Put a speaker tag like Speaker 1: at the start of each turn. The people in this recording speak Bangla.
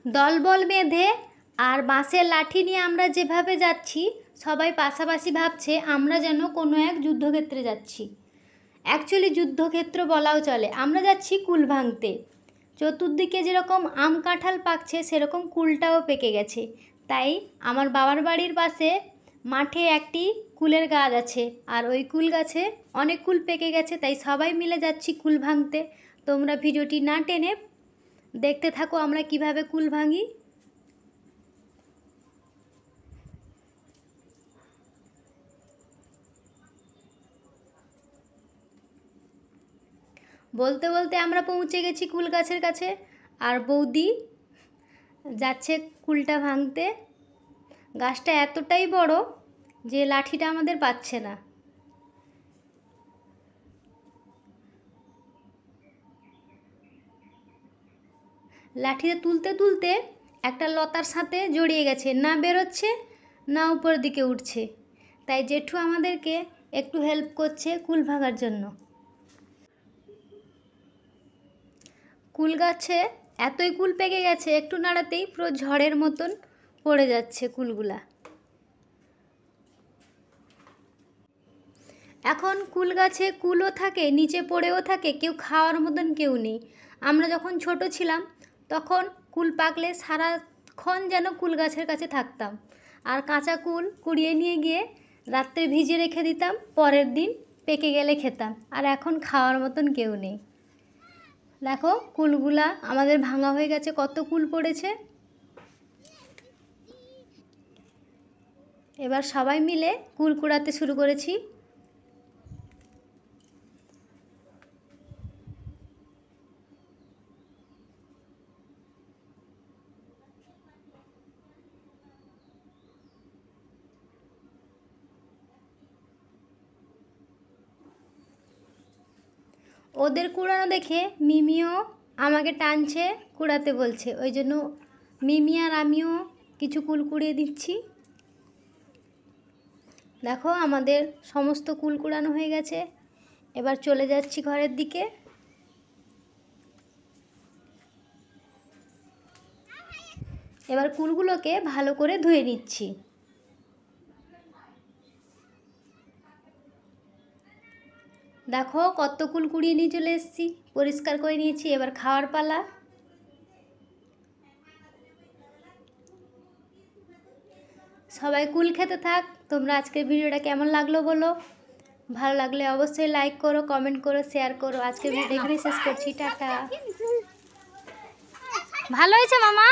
Speaker 1: দলবল বেঁধে আর বাঁশের লাঠি নিয়ে আমরা যেভাবে যাচ্ছি, সবাই পাশাপাশি ভাবছে আমরা যেন কোনো এক যুদ্ধক্ষেত্রে যাচ্ছি। অ্যাকচুয়ালি যুদ্ধক্ষেত্র বলাও চলে। আমরা যাচ্ছি কুল ভাঙতে। চতুর্দিকে যেরকম আম কাঁঠাল পাকছে, সেরকম কুলটাও পেকে গেছে। তাই আমার বাবার বাড়ির পাশে মাঠে একটি কুলের গাছ আছে, আর ওই কুল গাছে অনেক কুল পেকে গেছে। তাই সবাই মিলে যাচ্ছি কুল ভাঙতে। তোমরা ভিডিওটি না টেনে দেখতে থাকো আমরা কিভাবে কুল ভাঙি। বলতে বলতে আমরা পৌঁছে গেছি কুল গাছের কাছে, আর বৌদি যাচ্ছে কুলটা ভাঙতে। গাছটা এতটাই বড় যে লাঠিটা আমাদের পাচ্ছে না। লাঠিটা তুলতে তুলতে একটা লতার সাথে জড়িয়ে গেছে, না বেরোচ্ছে না উপরের দিকে উঠছে। তাই জেঠু আমাদেরকে একটু হেল্প করছে কুল ভাঙার জন্য। কুল গাছে এতই কুল পেকে গেছে, একটু নাড়াতেই পুরো ঝড়ের মতন পড়ে যাচ্ছে কুলগুলা। এখন কুল গাছে কুলও থাকে, নিচে পড়েও থাকে, কেউ খাওয়ার মতন কেউ নেই। আমরা যখন ছোট ছিলাম তখন কুল পাকলে সারাক্ষণ যেন কুল গাছের কাছে থাকতাম, আর কাঁচা কুল কুড়িয়ে নিয়ে গিয়ে রাত্রে ভিজিয়ে রেখে দিতাম, পরের দিন পেকে গেলে খেতাম। আর এখন খাওয়ার মতন কেউ নেই। দেখো কুলগুলা আমাদের ভাঙা হয়ে গেছে, কত কুল পড়েছে। এবার সবাই মিলে কুল কুড়াতে শুরু করেছি। ওদের কুড়ানো দেখে মিমিও আমাকে টানছে, কুড়াতে বলছে। ওই জন্য মিমি আর আমিও কিছু কুল কুড়িয়ে দিচ্ছি। দেখো আমাদের সমস্ত কুল কুড়ানো হয়ে গেছে। এবার চলে যাচ্ছি ঘরের দিকে। এবার কুলগুলোকে ভালো করে ধুয়ে নিচ্ছি। দেখো কত কুল কুড়িয়ে নিয়ে চলে এসেছি, পরিষ্কার করে নিয়েছি। এবার খাওয়ার পালা। সবাই কুল খেতে থাক। তোমরা আজকের ভিডিওটা কেমন লাগলো বলো। ভালো লাগলে অবশ্যই লাইক করো, কমেন্ট করো, শেয়ার করো। আজকের ভিডিও এখানেই শেষ করছি। টাটা। ভালো হয়েছে মামা।